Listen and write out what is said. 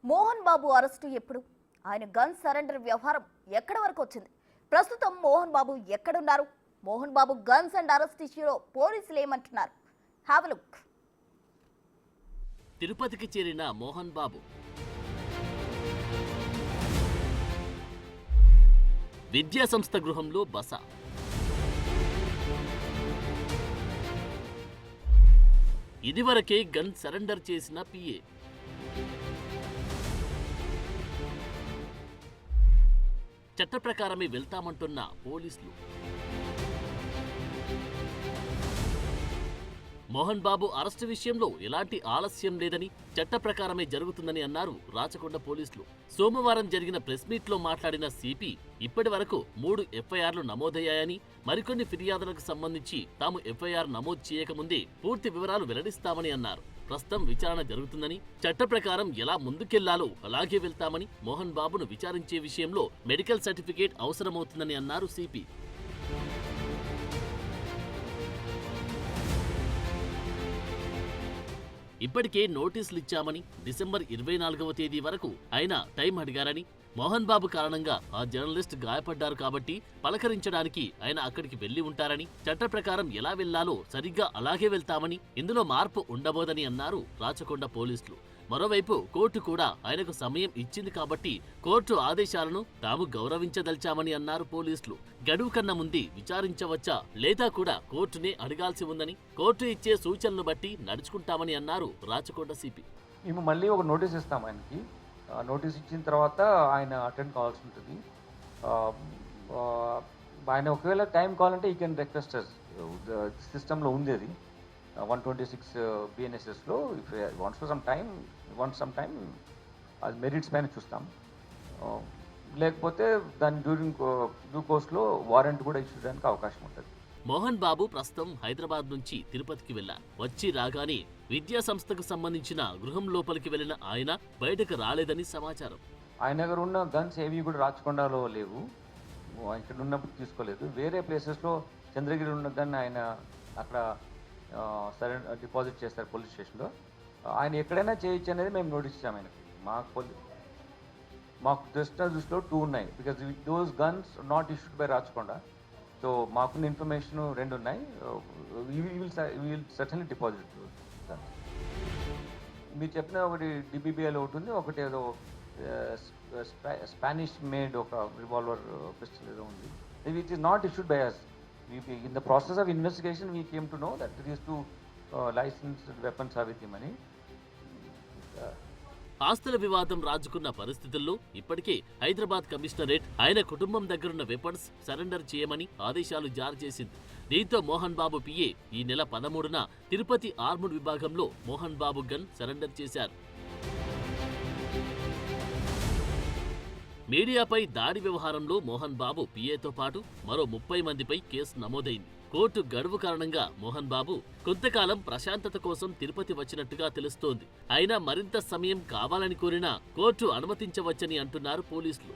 Mohan Babu arrest ఎప్పుడు? ఆయన gun surrender వ్యవహారం ఎక్కడి వరకు వచ్చింది? ప్రస్తుతం మోహన్ బాబు ఎక్కడున్నారు? Mohan Babu guns and arrest ఇష్యూలో పోలీసులు ఏమంటున్నారు? Have a look. తిరుపతికి చేరిన మోహన్ బాబు విద్యా సంస్థ గృహంలో బస. ఇదివరకే గన్ సరెండర్ చేసిన పిఏ. చట్ట ప్రకారమే వెళ్తామంటున్న పోలీసులు. మోహన్ బాబు అరెస్టు విషయంలో ఎలాంటి ఆలస్యం లేదని, చట్ట ప్రకారమే జరుగుతుందని అన్నారు రాచకొండ పోలీసులు. సోమవారం జరిగిన ప్రెస్ మీట్లో మాట్లాడిన సిపి ఇప్పటి వరకు 3 ఎఫ్ఐఆర్లు నమోదయ్యాయని, మరికొన్ని ఫిర్యాదులకు సంబంధించి తాము ఎఫ్ఐఆర్ నమోదు చేయకముందే పూర్తి వివరాలు వెల్లడిస్తామని అన్నారు. ప్రస్తుతం విచారణ జరుగుతుందని, చట్ట ప్రకారం ఎలా ముందుకెళ్లాలో అలాగే వెళ్తామని, మోహన్ బాబును విచారించే విషయంలో మెడికల్ సర్టిఫికేట్ అవసరమవుతుందని అన్నారు సిపి. ఇప్పటికే నోటీసులు ఇచ్చామని, డిసెంబర్ 24వ తేదీ వరకు ఆయన టైం అడిగారని, మోహన్ బాబు కారణంగా ఆ జర్నలిస్ట్ గాయపడ్డారు కాబట్టి పలకరించడానికి ఆయన అక్కడికి వెళ్లి ఉంటారని, చట్ట ప్రకారం ఎలా వెళ్లాలో సరిగ్గా అలాగే వెళ్తామని, ఇందులో మార్పు ఉండబోదని అన్నారు రాచకొండ పోలీసులు. మరోవైపు కోర్టు కూడా ఆయనకు సమయం ఇచ్చింది కాబట్టి కోర్టు ఆదేశాలను తాము గౌరవించదలిచామని అన్నారు పోలీసులు. గడువు కన్నా ముందే విచారించవచ్చా లేదా కూడా కోర్టునే అడగాల్సి ఉందని, కోర్టు ఇచ్చే సూచనలు బట్టి నడుచుకుంటామని అన్నారు రాచకొండ సిపి. మేము మళ్ళీ ఒక నోటీస్ ఇస్తాం ఆయనకి. నోటీస్ ఇచ్చిన తర్వాత ఆయన అటెండ్ కావాల్సి ఉంటుంది. ఆయన ఒకవేళ టైం కావాలంటే ఈ కెన్ రిక్వెస్ట్ సిస్టంలో ఉంది అది 126 BNSSలో. If wants for some time అది మెరిట్స్ పైన చూస్తాం. లేకపోతే దాని డ్యూ కోర్స్లో వారెంట్ కూడా ఇష్యూ చేయడానికి అవకాశం ఉంటుంది. మోహన్ బాబు ప్రస్తుతం హైదరాబాద్ నుంచి తిరుపతికి వెళ్లారు. వచ్చి రాగానే విద్యా సంస్థకు సంబంధించిన గృహం లోపలికి వెళ్లిన ఆయన బయటకు రాలేదని సమాచారం. ఆయన దగ్గర ఉన్న గన్స్ ఏవి కూడా రాచకొండలో లేవు. ఇక్కడ ఉన్నప్పుడు తీసుకోలేదు. వేరే ప్లేసెస్లో చంద్రగిరి ఉన్న గన్ ఆయన అక్కడ డిపాజిట్ చేస్తారు పోలీస్ స్టేషన్లో. ఆయన ఎక్కడైనా చేయొచ్చు అనేది మేము నోటీస్ ఇచ్చాము ఆయనకి. మాకు దృష్టిలో 2 ఉన్నాయి. Because those guns not issued by Rachakonda. So మాకున్న ఇన్ఫర్మేషన్ 2 ఉన్నాయి. Will certainly deposit. మీరు చెప్పిన ఒకటి DBBL ఒకటి ఉంది, ఒకటి ఏదో స్పానిష్ మేడ్ ఒక రివాల్వర్ పిస్టల్ ఏదో ఉంది. It is not issued by us. In the process of investigation, we came to know that these 2 licensed weapons are with him అని. ఆస్తుల వివాదం రాజుకున్న పరిస్థితుల్లో ఇప్పటికే హైదరాబాద్ కమిషనరేట్ ఆయన కుటుంబం దగ్గరున్న వెపన్స్ సరెండర్ చేయమని ఆదేశాలు జారీ చేసింది. దీంతో మోహన్ బాబు పిఏ ఈ నెల 13న తిరుపతి ఆర్ముడ్ విభాగంలో మోహన్ బాబు గన్ సరెండర్ చేశారు. మీడియాపై దాడి వ్యవహారంలో మోహన్ బాబు పిఏతో పాటు మరో 30 మందిపై కేసు నమోదైంది. కోర్టు గడువు కారణంగా మోహన్ బాబు కొంతకాలం ప్రశాంతత కోసం తిరుపతి వచ్చినట్టుగా తెలుస్తోంది. అయినా మరింత సమయం కావాలని కోరినా కోర్టు అనుమతించవచ్చని అంటున్నారు పోలీసులు.